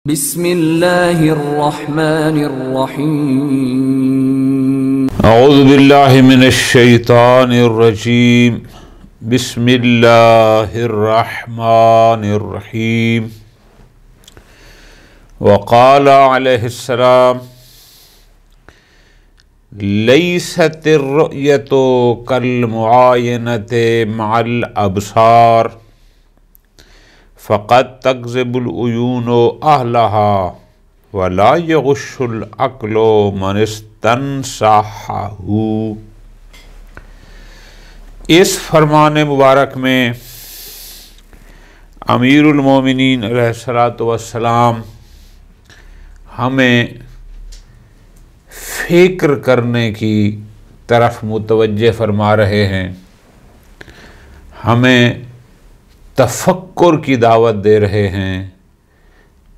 بسم اللہ الرحمن الرحیم اعوذ باللہ من الشیطان الرجیم بسم اللہ الرحمن الرحیم وقال علیہ السلام لیست الرؤیۃ کالمعاینۃ مع الابصار فقد تکذب العیون اہلها ولا یغش العقل من استنصحہ۔ اس فرمان مبارک میں امیر المومنین علیہ الصلاۃ والسلام ہمیں فکر کرنے کی طرف متوجہ فرما رہے ہیں، ہمیں تفکر کی دعوت دے رہے ہیں،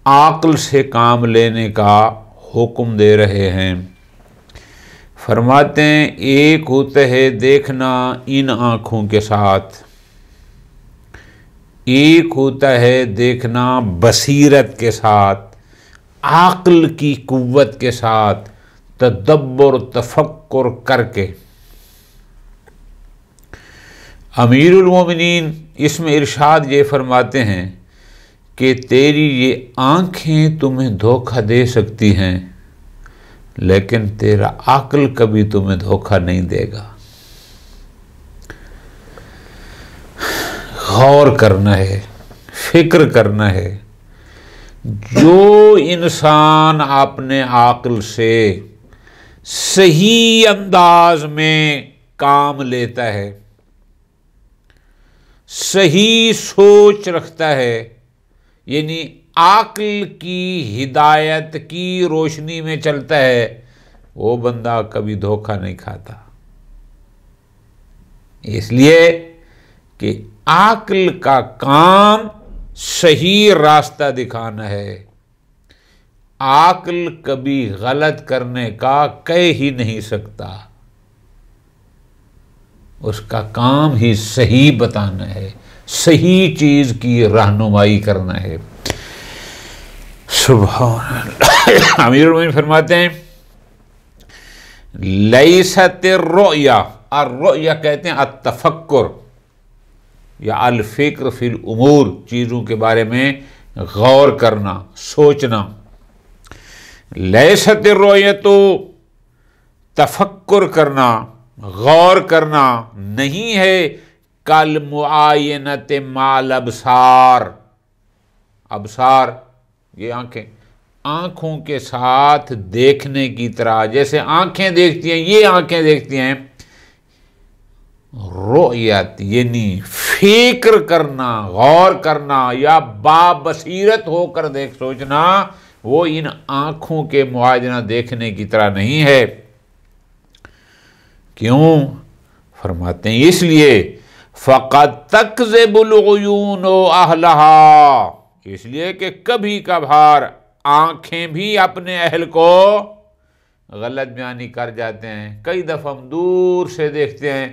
عقل سے کام لینے کا حکم دے رہے ہیں۔ فرماتے ہیں ایک ہوتا ہے دیکھنا ان آنکھوں کے ساتھ، ایک ہوتا ہے دیکھنا بصیرت کے ساتھ، عقل کی قوت کے ساتھ، تدبر تفکر کر کے۔ امیر المومنین اس میں ارشاد یہ فرماتے ہیں کہ تیری یہ آنکھیں تمہیں دھوکہ دے سکتی ہیں لیکن تیرا عقل کبھی تمہیں دھوکہ نہیں دے گا۔ غور کرنا ہے، فکر کرنا ہے۔ جو انسان اپنے عقل سے صحیح انداز میں کام لیتا ہے، صحیح سوچ رکھتا ہے، یعنی عقل کی ہدایت کی روشنی میں چلتا ہے، وہ بندہ کبھی دھوکہ نہیں کھاتا۔ اس لیے کہ عقل کا کام صحیح راستہ دکھانا ہے، عقل کبھی غلط کرنے کا کہہ ہی نہیں سکتا، اس کا کام ہی صحیح بتانا ہے، صحیح چیز کی رہنمائی کرنا ہے۔ سبحان اللہ۔ امیر المومنین فرماتے ہیں لیست الرؤیا، الرؤیا کہتے ہیں التفکر یا الفکر فی الامور، چیزوں کے بارے میں غور کرنا، سوچنا۔ لیست الرؤیۃ تفکر کرنا، غور کرنا نہیں ہے کالمعاینۃ مع الابصار، ابصار یہ آنکھیں، آنکھوں کے ساتھ دیکھنے کی طرح، جیسے آنکھیں دیکھتی ہیں، یہ آنکھیں دیکھتی ہیں۔ رؤیت یعنی فکر کرنا، غور کرنا یا بابصیرت ہو کر سوچنا، وہ ان آنکھوں کے معائنہ دیکھنے کی طرح نہیں ہے۔ کیوں؟ فرماتے ہیں اس لیے فقد تکذب العیون اہلہا، اس لیے کہ کبھی کبھار آنکھیں بھی اپنے اہل کو غلط بیانی کر جاتے ہیں۔ کئی دفعہ ہم دور سے دیکھتے ہیں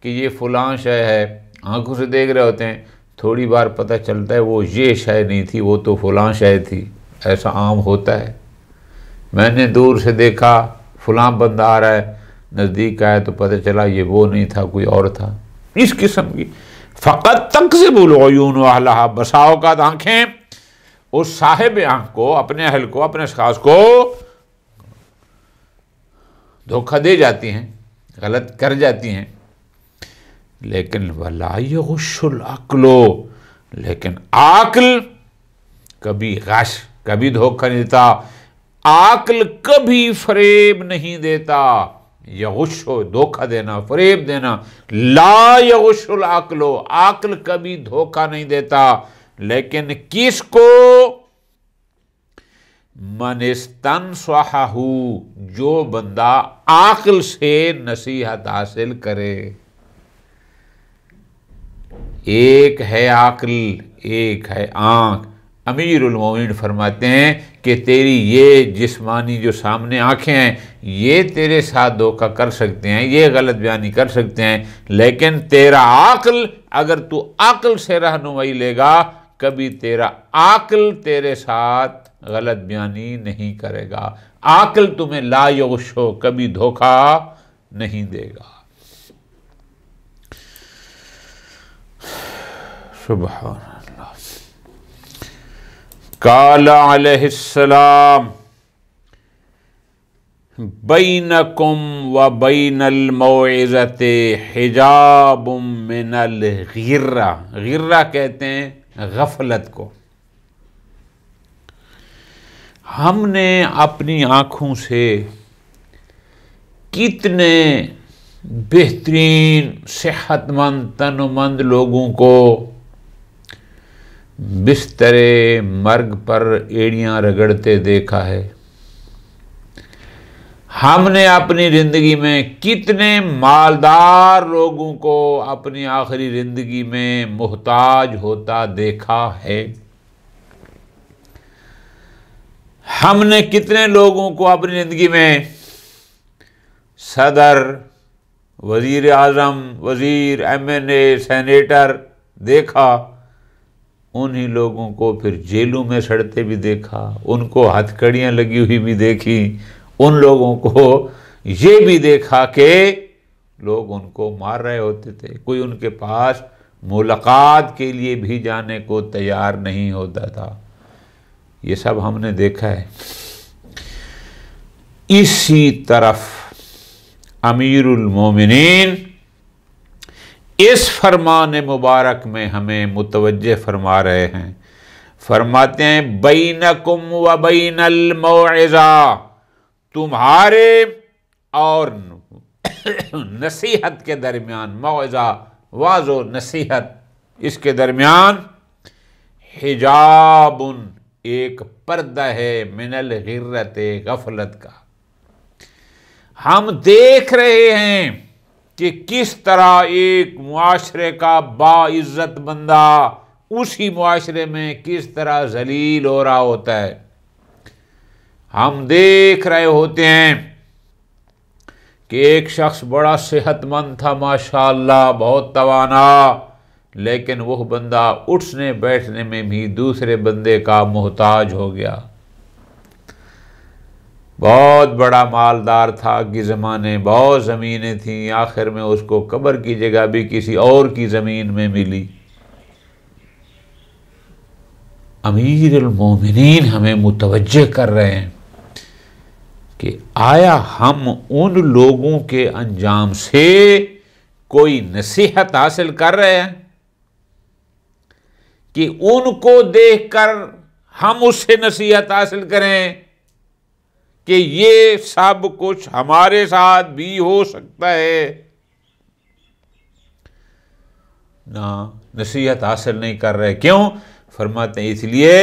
کہ یہ فلاں شے ہے، آنکھوں سے دیکھ رہے ہوتے ہیں، تھوڑی بار پتہ چلتا ہے وہ یہ شے نہیں تھی، وہ تو فلاں شے تھی۔ ایسا عام ہوتا ہے، میں نے دور سے دیکھا فلاں بندہ آ رہا ہے، نزدیک آیا تو پتہ چلا یہ وہ نہیں تھا، کوئی اور تھا۔ اس قسم کی فقط تکذب العیون اہلہا، بسا اوقات آنکھیں اس صاحب آنکھ کو، اپنے اہل کو، اپنے اشخاص کو دھوکہ دے جاتی ہیں، غلط کر جاتی ہیں۔ لیکن ولا یغش العقل، لیکن عقل کبھی غش، کبھی دھوکہ نہیں دیتا، عقل کبھی فریب نہیں دیتا۔ یغش ہو دھوکہ دینا، فریب دینا، لا یغش العقل، عقل کبھی دھوکہ نہیں دیتا۔ لیکن کس کو؟ من استنصحہ، جو بندہ عقل سے نصیحت حاصل کرے۔ ایک ہے عقل، ایک ہے آنکھ۔ امیر المومنین فرماتے ہیں کہ تیری یہ جسمانی جو سامنے آنکھیں ہیں، یہ تیرے ساتھ دھوکہ کر سکتے ہیں، یہ غلط بیانی کر سکتے ہیں، لیکن تیرا عقل، اگر تو عقل سے رہنمائی لے گا، کبھی تیرا عقل تیرے ساتھ غلط بیانی نہیں کرے گا، عاقل تمہیں لا یغشو کبھی دھوکہ نہیں دے گا۔ سبحان اللہ۔ قال علیہ السلام بینکم و بین الموعظۃ حجاب من الغرہ، غرہ کہتے ہیں غفلت کو۔ ہم نے اپنی آنکھوں سے کتنے بہترین صحت مند تن و مند لوگوں کو بستر مرگ پر ایڑیاں رگڑتے دیکھا ہے۔ ہم نے اپنی زندگی میں کتنے مالدار لوگوں کو اپنی آخری زندگی میں محتاج ہوتا دیکھا ہے۔ ہم نے کتنے لوگوں کو اپنی زندگی میں صدر، وزیر اعظم، وزیر، ایم این اے، سینیٹر دیکھا، انہی لوگوں کو پھر جیلوں میں سڑتے بھی دیکھا، ان کو ہتھ کڑیاں لگی ہوئی بھی دیکھی، ان لوگوں کو یہ بھی دیکھا کہ لوگ ان کو مار رہے ہوتے تھے، کوئی ان کے پاس ملاقات کے لیے بھی جانے کو تیار نہیں ہوتا تھا۔ یہ سب ہم نے دیکھا ہے۔ اسی طرف امیر المومنین اس فرمان مبارک میں ہمیں متوجہ فرما رہے ہیں، فرماتے ہیں بینکم و بین الموعظہ، تمہارے اور نصیحت کے درمیان، موعظہ واعظ و نصیحت، اس کے درمیان حجاب، ایک پردہ ہے، من الغرۃ، غفلت کا۔ ہم دیکھ رہے ہیں کہ کس طرح ایک معاشرے کا باعزت بندہ اسی معاشرے میں کس طرح ذلیل ہو رہا ہوتا ہے۔ ہم دیکھ رہے ہوتے ہیں کہ ایک شخص بڑا صحت مند تھا، ماشاءاللہ بہت توانا، لیکن وہ بندہ اٹھنے بیٹھنے میں بھی دوسرے بندے کا محتاج ہو گیا۔ بہت بڑا مالدار تھا آج کے زمانے، بہت زمینیں تھیں، آخر میں اس کو قبر کی جگہ بھی کسی اور کی زمین میں ملی۔ امیر المومنین ہمیں متوجہ کر رہے ہیں کہ آیا ہم ان لوگوں کے انجام سے کوئی نصیحت حاصل کر رہے ہیں کہ ان کو دیکھ کر ہم اس سے نصیحت حاصل کریں کہ یہ سب کچھ ہمارے ساتھ بھی ہو سکتا ہے؟ نہ، نصیحت حاصل نہیں کر رہے۔ کیوں؟ فرماتے ہیں اس لیے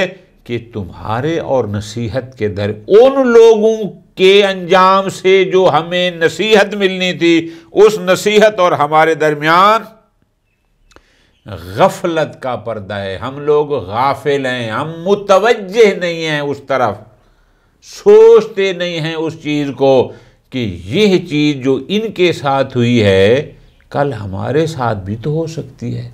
کہ تمہارے اور نصیحت کے ان لوگوں کے انجام سے جو ہمیں نصیحت ملنی تھی، اس نصیحت اور ہمارے درمیان غفلت کا پردہ ہے۔ ہم لوگ غافل ہیں، ہم متوجہ نہیں ہیں اس طرف، سوچتے نہیں ہیں اس چیز کو کہ یہ چیز جو ان کے ساتھ ہوئی ہے کل ہمارے ساتھ بھی تو ہو سکتی ہے،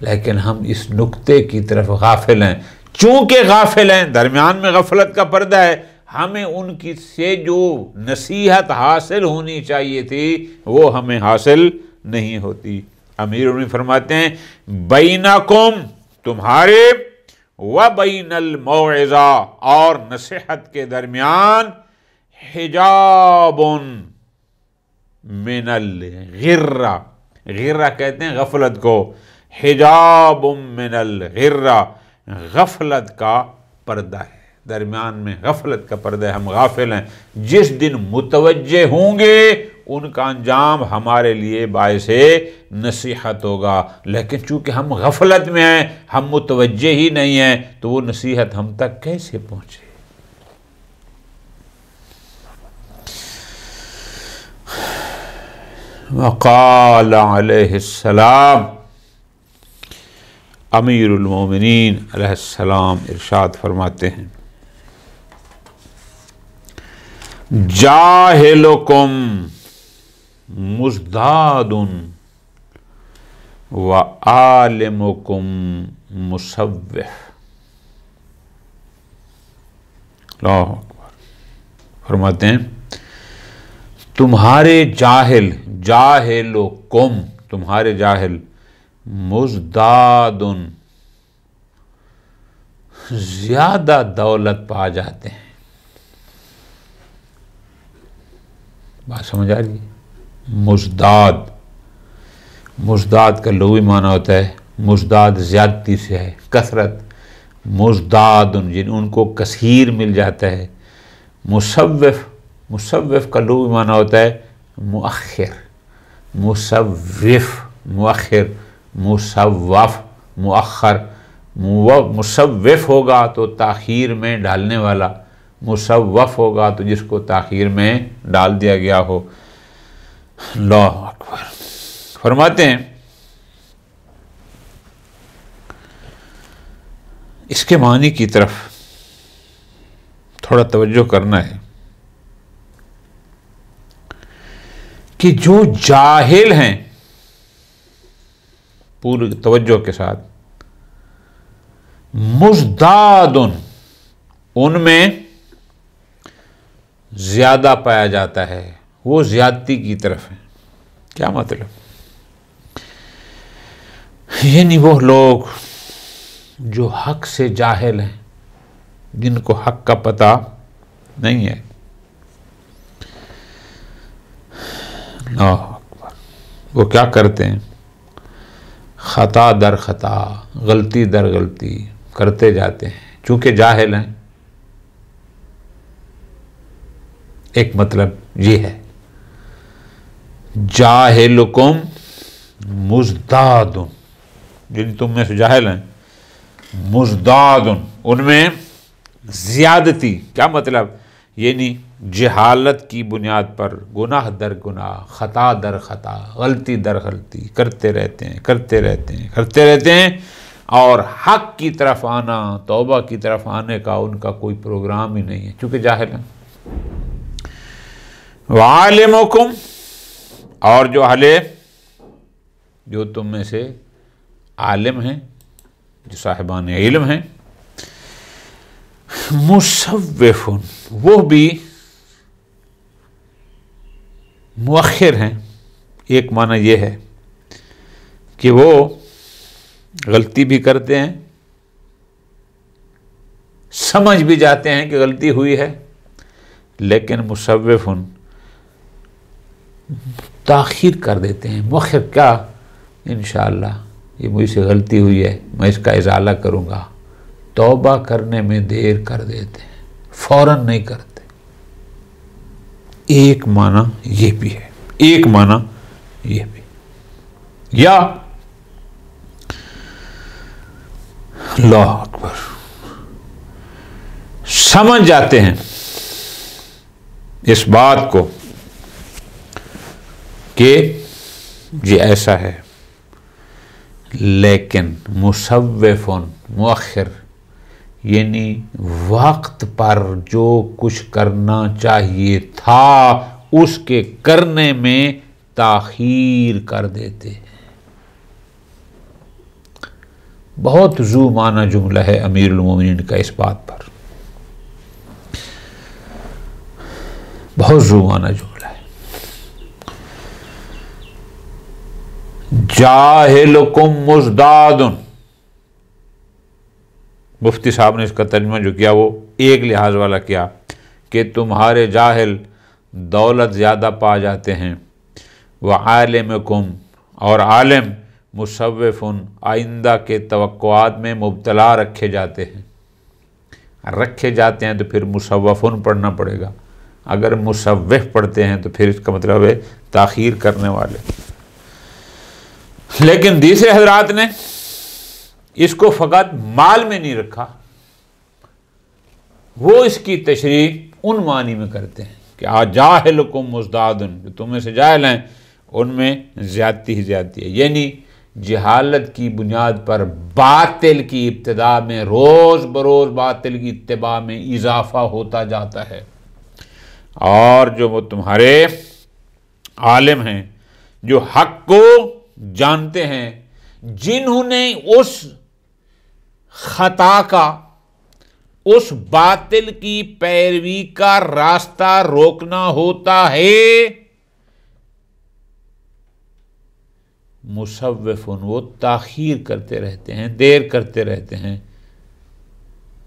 لیکن ہم اس نقطے کی طرف غافل ہیں۔ چونکہ غافل ہیں، درمیان میں غفلت کا پردہ ہے، ہمیں ان کی سے جو نصیحت حاصل ہونی چاہیے تھی وہ ہمیں حاصل نہیں ہوتی۔ امیر المومنین فرماتے ہیں بینکم، تمہارے، و بین الموعظہ، اور نصیحت کے درمیان، حجاب من الغرہ، غرہ کہتے ہیں غفلت کو، حجاب من الغرہ، غفلت کا پردہ ہے، درمیان میں غفلت کا پردہ ہے، ہم غافل ہیں۔ جس دن متوجہ ہوں گے ان کا انجام ہمارے لیے باعث نصیحت ہوگا، لیکن چونکہ ہم غفلت میں ہیں، ہم متوجہ ہی نہیں ہیں، تو وہ نصیحت ہم تک کیسے پہنچے؟ وقال علیہ السلام، امیر المومنین علیہ السلام ارشاد فرماتے ہیں جاہلکم مزداد و عالمکم مسوح، اللہ اکبر. فرماتے ہیں تمہارے جاہلکم تمہارے جاہل مزداد زیادہ دولت پا جاتے ہیں. بات سمجھ آ رہی ہے؟ مزداد کا لغوی معنی ہوتا ہے مزداد زیادتی سے ہے، کثرت. مزداد ان کو کثیر مل جاتا ہے. مصوف کا لغوی معنی ہوتا ہے مؤخر. مؤخر مصوف مؤخر. مصوف ہوگا تو تاخیر میں ڈالنے والا، مصوف ہوگا تو جس کو تاخیر میں ڈال دیا گیا ہو. اللہ اکبر. فرماتے ہیں اس کے معنی کی طرف تھوڑا توجہ کرنا ہے کہ جو جاہل ہیں، پوری توجہ کے ساتھ، مزداد ان میں زیادہ پایا جاتا ہے، وہ زیادتی کی طرف ہے. کیا مطلب؟ یعنی وہ لوگ جو حق سے جاہل ہیں، جن کو حق کا پتہ نہیں ہے. وہ کیا کرتے ہیں؟ خطا در خطا، غلطی در غلطی کرتے جاتے ہیں چونکہ جاہل ہیں. ایک مطلب یہ ہے جاہلکم مزداد، جن تم میں سے جاہل ہیں، مزداد ان میں زیادتی. کیا مطلب؟ یعنی جہالت کی بنیاد پر گناہ در گناہ، خطا در خطا، غلطی در غلطی کرتے رہتے ہیں اور حق کی طرف آنا، توبہ کی طرف آنے کا ان کا کوئی پروگرام ہی نہیں ہے چونکہ جاہل ہیں. وعالمکم، اور جو تم میں سے عالم ہیں، جو صاحبان علم ہیں، مصوف وہ بھی مؤخر ہیں. ایک معنی یہ ہے کہ وہ غلطی بھی کرتے ہیں، سمجھ بھی جاتے ہیں کہ غلطی ہوئی ہے، لیکن مصوف تاخیر کر دیتے ہیں. مؤخر کیا؟ انشاءاللہ یہ مجھ سے غلطی ہوئی ہے، میں اس کا ازالہ کروں گا. توبہ کرنے میں دیر کر دیتے ہیں، فوراً نہیں کرتے. ایک معنی یہ بھی ہے، ایک معنی یہ بھی. یا اللہ اکبر، سمجھ جاتے ہیں اس بات کو کہ یہ ایسا ہے، لیکن مصوف مؤخر یعنی وقت پر جو کچھ کرنا چاہیے تھا اس کے کرنے میں تاخیر کر دیتے ہیں. بہت ذو معنی جملہ ہے امیر المومنین کا اس بات پر، بہت ذو معنی جملہ ہے. جاہلکم مزداد، مفتی صاحب نے اس کا ترجمہ جو کیا وہ ایک لحاظ والا کیا کہ تمہارے جاہل دولت زیادہ پا جاتے ہیں. وعالمکم، اور عالم مصوف آئندہ کے توقعات میں مبتلا رکھے جاتے ہیں تو پھر مصوفن پڑھنا پڑے گا. اگر مصوف پڑھتے ہیں تو پھر اس کا مطلب ہے تاخیر کرنے والے. لیکن دوسرے حضرات نے اس کو فقط مال میں نہیں رکھا، وہ اس کی تشریح ان معنی میں کرتے ہیں کہ جاہلکم مزداد، جو تم میں سے جاہل ہیں ان میں زیادتی ہی زیادتی ہے. یعنی جہالت کی بنیاد پر باطل کی ابتدا میں روز بروز باطل کی اتباع میں اضافہ ہوتا جاتا ہے. اور جو وہ تمہارے عالم ہیں، جو حق کو جانتے ہیں، جنہوں نے اس خطا کا اس باطل کی پیروی کا راستہ روکنا ہوتا ہے، مصوفن وہ تاخیر کرتے رہتے ہیں، دیر کرتے رہتے ہیں،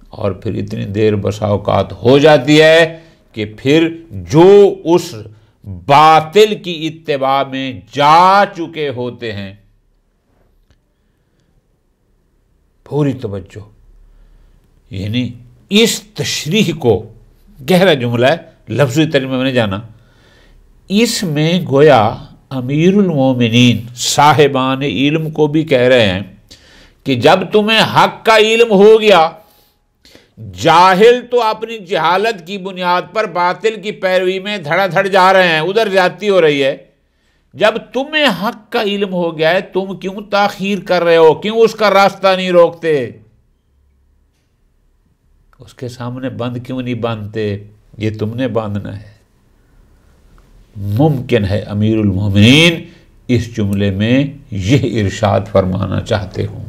اور پھر اتنی دیر بسا اوقات ہو جاتی ہے کہ پھر جو اس باطل کی اتباع میں جا چکے ہوتے ہیں، پوری توجہ، یعنی اس تشریح کو، گہرا جملہ ہے، لفظی ترجمہ میں نے جانا، اس میں گویا امیر المومنین صاحبان علم کو بھی کہہ رہے ہیں کہ جب تمہیں حق کا علم ہو گیا، جاہل تو اپنی جہالت کی بنیاد پر باطل کی پیروی میں دھڑا دھڑ جا رہے ہیں، ادھر زیادتی ہو رہی ہے، جب تمہیں حق کا علم ہو گیا ہے تم کیوں تاخیر کر رہے ہو، کیوں اس کا راستہ نہیں روکتے، اس کے سامنے بند کیوں نہیں باندھتے، یہ تم نے باندھنا ہے۔ ممکن ہے امیر المومنین اس جملے میں یہ ارشاد فرمانا چاہتے ہوں۔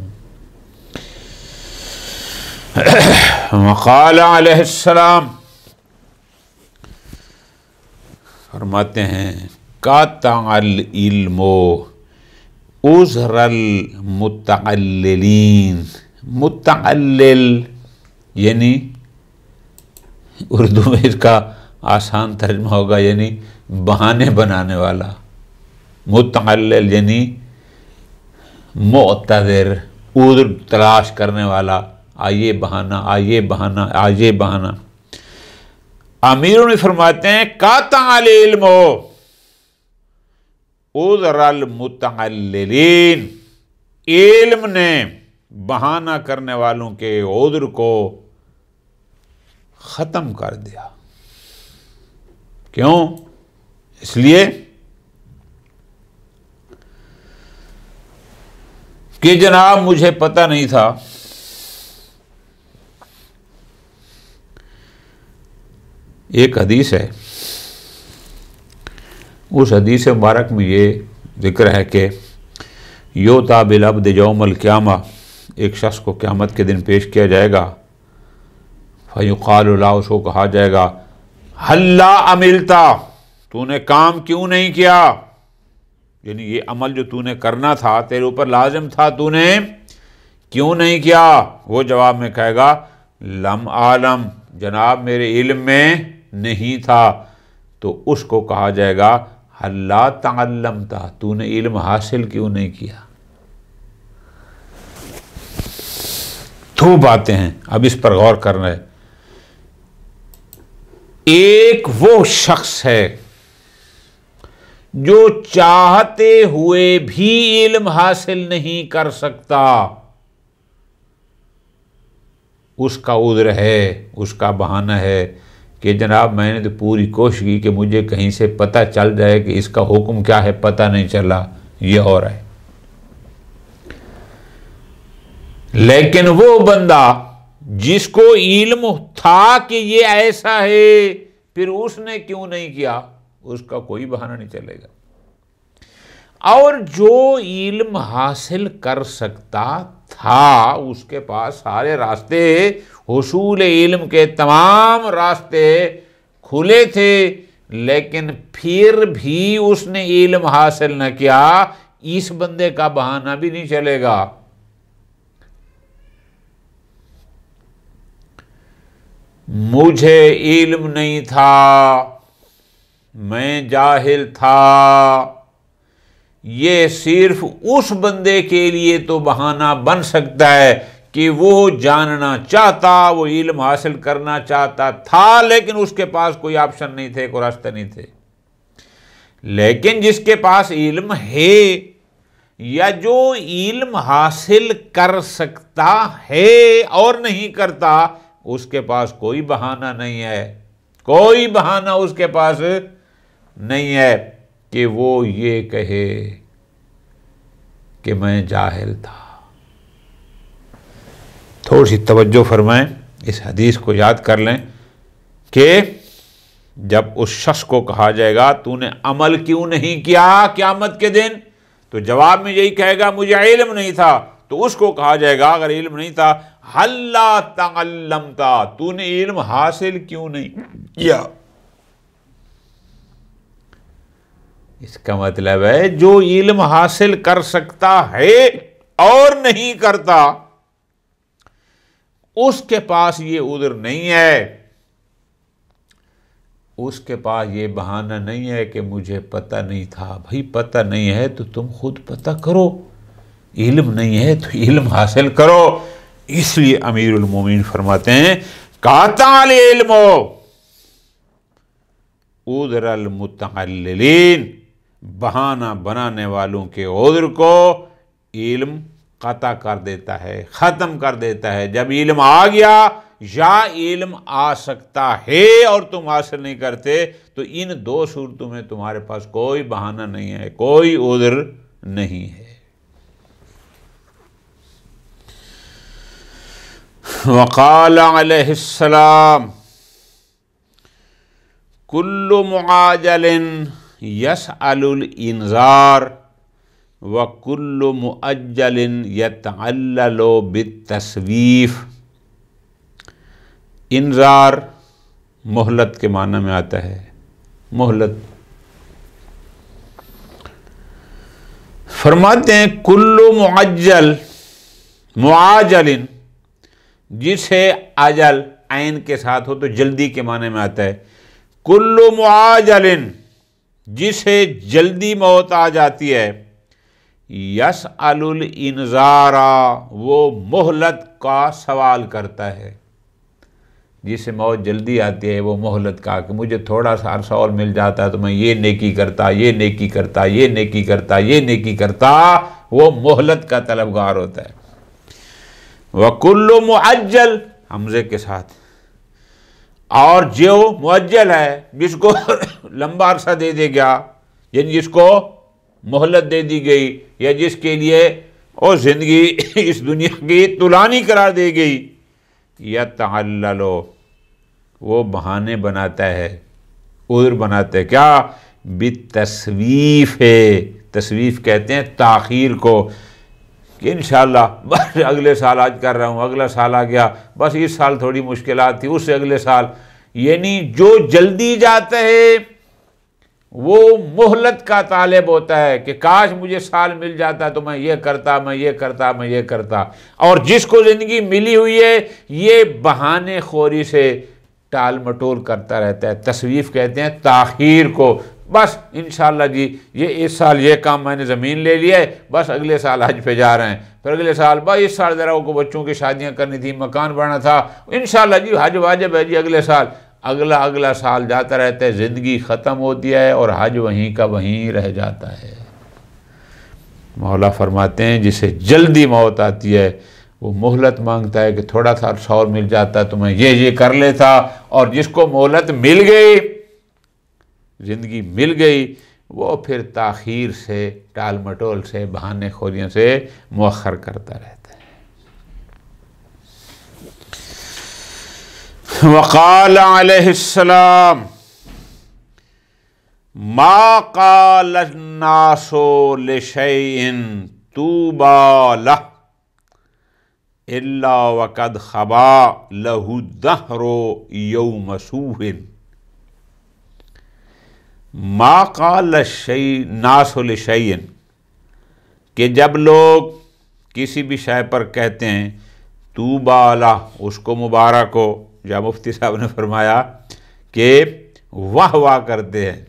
وقال علیہ السلام، فرماتے ہیں قاطع العلم عذر المتعللین، متعلل یعنی اردو میں اس کا آسان ترجمہ ہوگا یعنی بہانے بنانے والا، متعلل یعنی معتذر، عذر تلاش کرنے والا، آئیے بہانہ، آئیے بہانہ، آئیے بہانہ۔ امیروں نے فرماتے ہیں قاطع العلم عذر المتعللین، علم نے بہانہ کرنے والوں کے عذر کو ختم کر دیا۔ کیوں؟ اس لیے کہ جناب مجھے پتہ نہیں تھا، ایک حدیث ہے، اس حدیث مبارک میں یہ ذکر ہے کہ یوتا بالعبد یوم القیامہ، ایک شخص کو قیامت کے دن پیش کیا جائے گا، فیقال لا، اس کو کہا جائے گا ہلا عملتا، تو نے کام کیوں نہیں کیا، یعنی یہ عمل جو تو نے کرنا تھا، تیرے اوپر لازم تھا، تو نے کیوں نہیں کیا؟ وہ جواب میں کہے گا لم عالم، جناب میرے علم میں نہیں تھا۔ تو اس کو کہا جائے گا ہلا تعلمتا، تو نے علم حاصل کیوں نہیں کیا؟ دو باتیں ہیں، اب اس پر غور کرنا ہے۔ ایک وہ شخص ہے جو چاہتے ہوئے بھی علم حاصل نہیں کر سکتا، اس کا عذر ہے، اس کا بہانہ ہے کہ جناب میں نے تو پوری کوشش کی کہ مجھے کہیں سے پتہ چل جائے کہ اس کا حکم کیا ہے، پتہ نہیں چلا، یہ اور ہے۔ لیکن وہ بندہ جس کو علم تھا کہ یہ ایسا ہے، پھر اس نے کیوں نہیں کیا، اس کا کوئی بہانہ نہیں چلے گا۔ اور جو علم حاصل کر سکتا تھا، اس کے پاس سارے راستے، حصول علم کے تمام راستے کھلے تھے، لیکن پھر بھی اس نے علم حاصل نہ کیا، اس بندے کا بہانہ بھی نہیں چلے گا۔ مجھے علم نہیں تھا، میں جاہل تھا، یہ صرف اس بندے کے لیے تو بہانہ بن سکتا ہے کہ وہ جاننا چاہتا، وہ علم حاصل کرنا چاہتا تھا، لیکن اس کے پاس کوئی آپشن نہیں تھے، کوئی راستہ نہیں تھے۔ لیکن جس کے پاس علم ہے یا جو علم حاصل کر سکتا ہے اور نہیں کرتا، اس کے پاس کوئی بہانہ نہیں ہے، کوئی بہانہ اس کے پاس نہیں ہے کہ وہ یہ کہے کہ میں جاہل تھا۔ تھوڑی سی توجہ فرمائیں، اس حدیث کو یاد کر لیں کہ جب اس شخص کو کہا جائے گا تو نے عمل کیوں نہیں کیا قیامت کے دن، تو جواب میں یہی کہے گا مجھے علم نہیں تھا، تو اس کو کہا جائے گا اگر علم نہیں تھا ہلا تعلمتا، تو نے علم حاصل کیوں نہیں کیا؟ اس کا مطلب ہے جو علم حاصل کر سکتا ہے اور نہیں کرتا، اس کے پاس یہ عذر نہیں ہے، اس کے پاس یہ بہانہ نہیں ہے کہ مجھے پتہ نہیں تھا۔ بھائی پتہ نہیں ہے تو تم خود پتہ کرو، علم نہیں ہے تو علم حاصل کرو۔ اس لیے امیر المومنین فرماتے ہیں قاطع العلم عذر المتعللین، بہانہ بنانے والوں کے عذر کو علم قطع کر دیتا ہے، ختم کر دیتا ہے۔ جب علم آ گیا یا علم آ سکتا ہے اور تم حاصل نہیں کرتے تو ان دو صورتوں میں تمہارے پاس کوئی بہانہ نہیں ہے، کوئی عذر نہیں ہے۔ وقال علیہ السلام کل معاجل یسأل الانذار وکل مؤجل یتعلل بالتسویف۔ انذار مہلت کے معنی میں آتا ہے، مہلت۔ فرماتے ہیں کل معجل، معاجل جسے اجل عین کے ساتھ ہو تو جلدی کے معنی میں آتا ہے، کل معاجل جسے جلدی موت آ جاتی ہے، یسأل الانذار وہ مہلت کا سوال کرتا ہے۔ جسے موت جلدی آتی ہے وہ مہلت کا کہ مجھے تھوڑا سا عرصہ اور مل جاتا ہے تو میں یہ نیکی کرتا، یہ نیکی کرتا، یہ نیکی کرتا، یہ نیکی کرتا، وہ مہلت کا طلبگار ہوتا ہے۔ وَكُلُّ مُعَجَّل حمزے کے ساتھ، اور جو معجل ہے جس کو لمبا عرصہ دے دے گیا، یعنی جس کو مہلت دے دی گئی یا جس کے لیے وہ زندگی اس دنیا کی طولانی قرار دی گئی، یتعلل وہ بہانے بناتا ہے، عذر بناتا ہے، کیا؟ بالتسویف ہے، تسویف کہتے ہیں تاخیر کو، کہ انشاءاللہ بس اگلے سال آج کر رہا ہوں، اگلا سال آ گیا، بس اس سال تھوڑی مشکلات تھی، اس سے اگلے سال، یعنی جو جلدی جاتا ہے وہ مہلت کا طالب ہوتا ہے کہ کاش مجھے سال مل جاتا تو میں یہ کرتا، میں یہ کرتا، میں یہ کرتا۔ اور جس کو زندگی ملی ہوئی ہے یہ بہانے خوری سے ٹال مٹول کرتا رہتا ہے۔ تسویف کہتے ہیں تاخیر کو، بس انشاءاللہ جی یہ اس سال یہ کام میں نے زمین لے لیا ہے، بس اگلے سال حج پہ جا رہے ہیں، پھر اگلے سال بس اس سال ذرا کو بچوں کی شادیاں کرنی تھی، مکان بنانا تھا، انشاءاللہ جی حج واجب ہے جی اگلے سال، اگلا سال جاتا رہتا ہے، زندگی ختم ہوتی ہے اور حج وہیں کا وہیں رہ جاتا ہے۔ مولا فرماتے ہیں جسے جلدی موت آتی ہے وہ مہلت مانگتا ہے کہ تھوڑا سا عرصہ اور مل جاتا تو میں یہ کر لیتا، اور جس کو مہلت مل گئی، زندگی مل گئی، وہ پھر تاخیر سے، ٹال مٹول سے، بہانے خوریوں سے مؤخر کرتا رہتا ہے۔ وقال علیہ السلام ما قال الناس لشیء طوبى له الا وقد خبا له الدهر یوم سوء۔ ما قال الناس لشیء کہ جب لوگ کسی بھی شے پر کہتے ہیں طوبى له اس کو مبارک ہو، یا مفتی صاحب نے فرمایا کہ واہ واہ کرتے ہیں،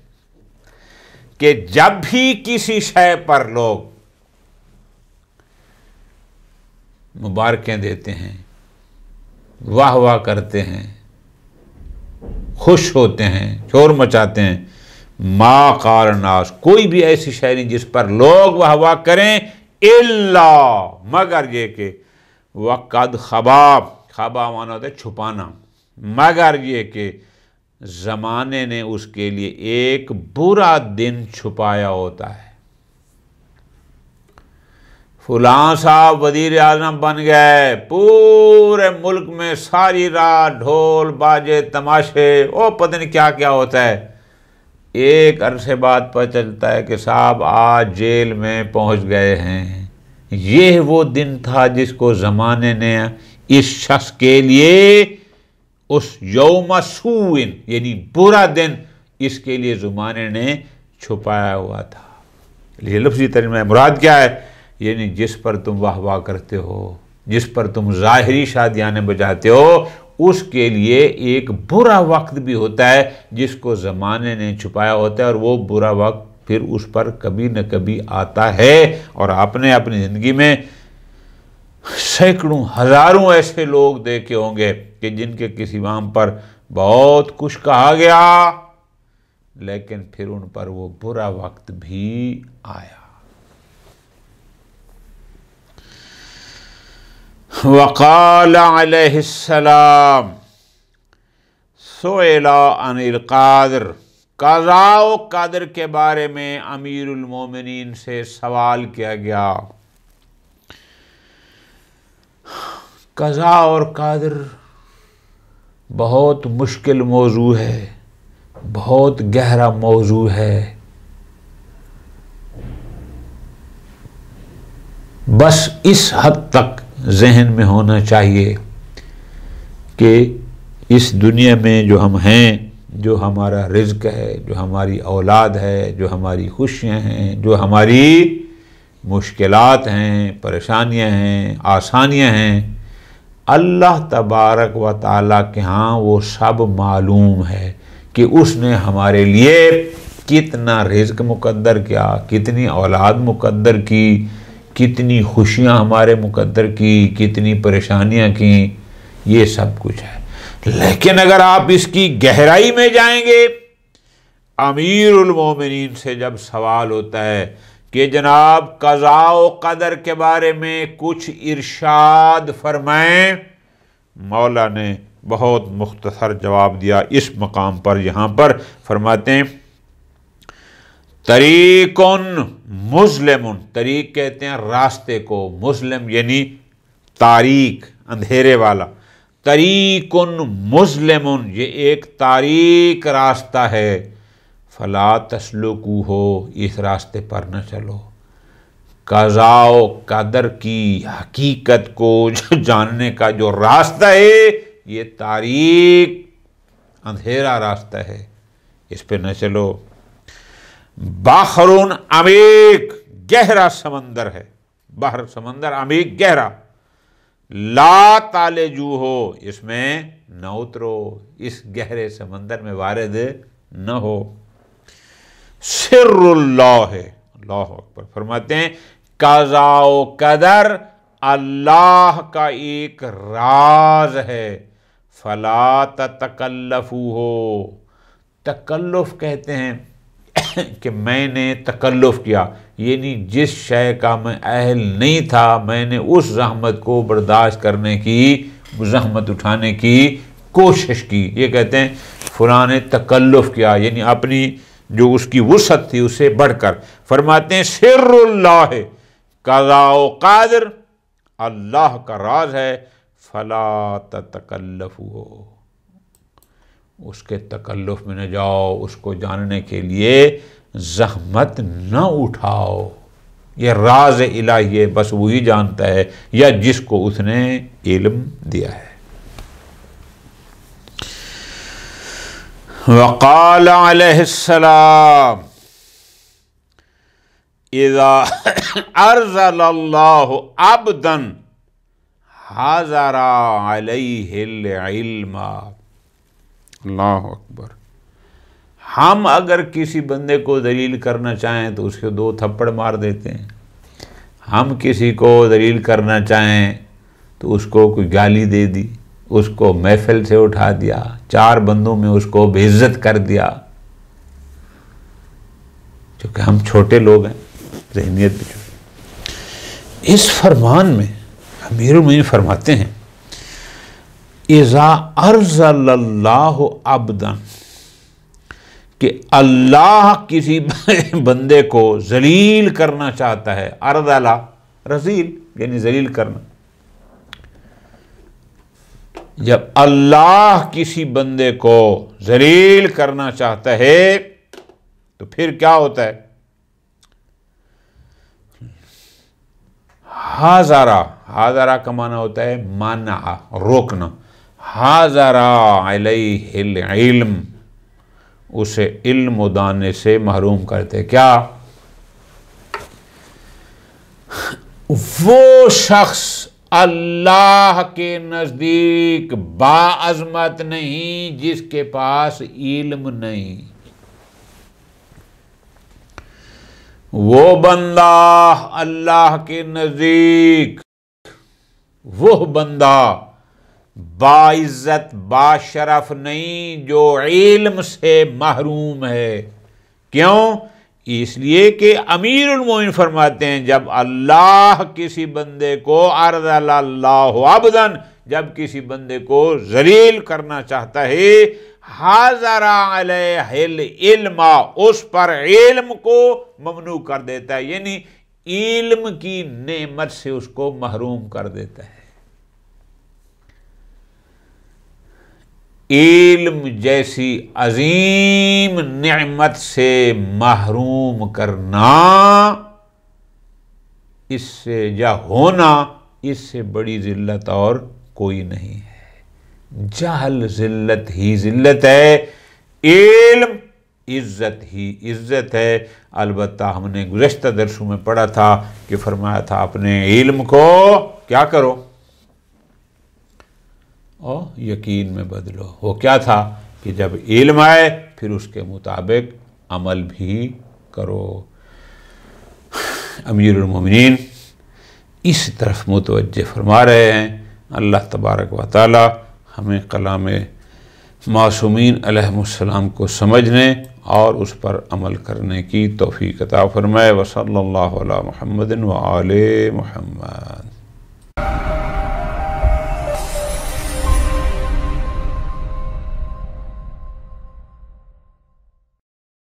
کہ جب بھی کسی شے پر لوگ مبارکیں دیتے ہیں، واہ واہ کرتے ہیں، خوش ہوتے ہیں، شور مچاتے ہیں، ما قال الناس کوئی بھی ایسی شے نہیں جس پر لوگ واہ واہ کریں، الا مگر یہ کہ وقد خبا، خبا مانا ہوتا ہے چھپانا، مگر یہ کہ زمانے نے اس کے لیے ایک برا دن چھپایا ہوتا ہے۔ فلاں صاحب وزیر اعظم بن گئے، پورے ملک میں ساری رات ڈھول باجے تماشے، وہ پتہ نہیں کیا کیا ہوتا ہے، ایک عرصے بعد پتہ چلتا ہے کہ صاحب آج جیل میں پہنچ گئے ہیں۔ یہ وہ دن تھا جس کو زمانے نے اس شخص کے لیے اس یوم سوء یعنی برا دن اس کے لیے زمانے نے چھپایا ہوا تھا. یہ لفظی ترجمہ مراد کیا ہے؟ یعنی جس پر تم واہ واہ کرتے ہو، جس پر تم ظاہری شادیانے بجاتے ہو، اس کے لیے ایک برا وقت بھی ہوتا ہے جس کو زمانے نے چھپایا ہوتا ہے، اور وہ برا وقت پھر اس پر کبھی نہ کبھی آتا ہے. اور آپ نے اپنی زندگی میں سینکڑوں ہزاروں ایسے لوگ دیکھے ہوں گے کہ جن کے کسی وام پر بہت کچھ کہا گیا لیکن پھر ان پر وہ برا وقت بھی آیا. وقال علیہ السلام سئل عن القدر، قضاء و قدر کے بارے میں امیر المومنین سے سوال کیا گیا. قضاء اور قدر بہت مشکل موضوع ہے، بہت گہرا موضوع ہے. بس اس حد تک ذہن میں ہونا چاہیے کہ اس دنیا میں جو ہم ہیں، جو ہمارا رزق ہے، جو ہماری اولاد ہے، جو ہماری خوشیاں ہیں، جو ہماری مشکلات ہیں، پریشانیاں ہیں، آسانیاں ہیں، اللہ تبارک و تعالیٰ کے ہاں وہ سب معلوم ہے کہ اس نے ہمارے لیے کتنا رزق مقدر کیا، کتنی اولاد مقدر کی، کتنی خوشیاں ہمارے مقدر کی، کتنی پریشانیاں کی، یہ سب کچھ ہے. لیکن اگر آپ اس کی گہرائی میں جائیں گے، امیر المومنین سے جب سوال ہوتا ہے کہ جناب قضاء و قدر کے بارے میں کچھ ارشاد فرمائیں، مولا نے بہت مختصر جواب دیا. اس مقام پر یہاں پر فرماتے ہیں طریق مظلم، طریق کہتے ہیں راستے کو، مظلم یعنی تاریک، اندھیرے والا. طریق مظلم، یہ ایک تاریک راستہ ہے. فلا تسلکوہ، اس راستے پر نہ چلو. قضاء و قدر کی حقیقت کو جاننے کا جو راستہ ہے یہ تاریک اندھیرا راستہ ہے، اس پہ نہ چلو. بحر عمیق، گہرا سمندر ہے، بحر سمندر عمیق گہرا. لا تالجوہ، اس میں نہ اترو، اس گہرے سمندر میں وارد نہ ہو. سر اللہ ہے، اللہ اکبر. فرماتے ہیں قضاء و قدر اللہ کا ایک راز ہے. فلا تتکلفوہ، تکلف کہتے ہیں کہ میں نے تکلف کیا، یعنی جس شے کا میں اہل نہیں تھا میں نے اس زحمت کو برداشت کرنے کی، زحمت اٹھانے کی کوشش کی. یہ کہتے ہیں فلاں نے تکلف کیا، یعنی اپنی جو اس کی وسعت تھی اسے بڑھ کر. فرماتے ہیں سر اللہ، قضاء و قدر اللہ کا راز ہے. فلا تتکلفوہ، اس کے تکلف میں نہ جاؤ، اس کو جاننے کے لیے زحمت نہ اٹھاؤ. یہ راز الہی ہے، بس وہی جانتا ہے یا جس کو اس نے علم دیا ہے. وقال علیہ السلام اذا ارسل اللہ عبدا حضر علیہ العلم. اللہ اکبر. ہم اگر کسی بندے کو ذلیل کرنا چاہیں تو اس کے 2 تھپڑ مار دیتے ہیں. ہم کسی کو ذلیل کرنا چاہیں تو اس کو کوئی گالی دے دی، اس کو محفل سے اٹھا دیا، 4 بندوں میں اس کو بے عزت کر دیا. چونکہ ہم چھوٹے لوگ ہیں، ذہنیت بھی چھوٹی. اس فرمان میں امیر المومنین فرماتے ہیں اذا ارسل اللہ عبدا، کہ اللہ کسی بندے کو ذلیل کرنا چاہتا ہے. ارذل رذیل یعنی ذلیل کرنا. جب اللہ کسی بندے کو ذلیل کرنا چاہتا ہے تو پھر کیا ہوتا ہے؟ حاضرہ کا معنی ہوتا ہے منع، روکنا. حاضرہ علیہ العلم، اسے علم و دانے سے محروم کرتے. کیا؟ وہ شخص اللہ کے نزدیک باعظمت نہیں جس کے پاس علم نہیں. وہ بندہ اللہ کے نزدیک، وہ بندہ باعزت باشرف نہیں جو علم سے محروم ہے. کیوں؟ اس لیے کہ امیر المومنین فرماتے ہیں جب اللہ کسی بندے کو ارذل اللہ عبداً، جب کسی بندے کو ذلیل کرنا چاہتا ہے، حاضر علیہ العلم، اس پر علم کو ممنوع کر دیتا ہے، یعنی علم کی نعمت سے اس کو محروم کر دیتا ہے. علم جیسی عظیم نعمت سے محروم کرنا، اس سے یا ہونا، اس سے بڑی ذلت اور کوئی نہیں ہے. جہل ذلت ہی ذلت ہے، علم عزت ہی عزت ہے. البتہ ہم نے گزشتہ درسوں میں پڑھا تھا کہ فرمایا تھا اپنے علم کو کیا کرو؟ اور یقین میں بدلو. وہ کیا تھا کہ جب علم آئے پھر اس کے مطابق عمل بھی کرو. امیر المومنین اس طرف متوجہ فرما رہے ہیں. اللہ تبارک و تعالی ہمیں کلام معصومین علیہم السلام کو سمجھنے اور اس پر عمل کرنے کی توفیق عطا فرمائے. وصلی اللہ علی محمد و آل محمد.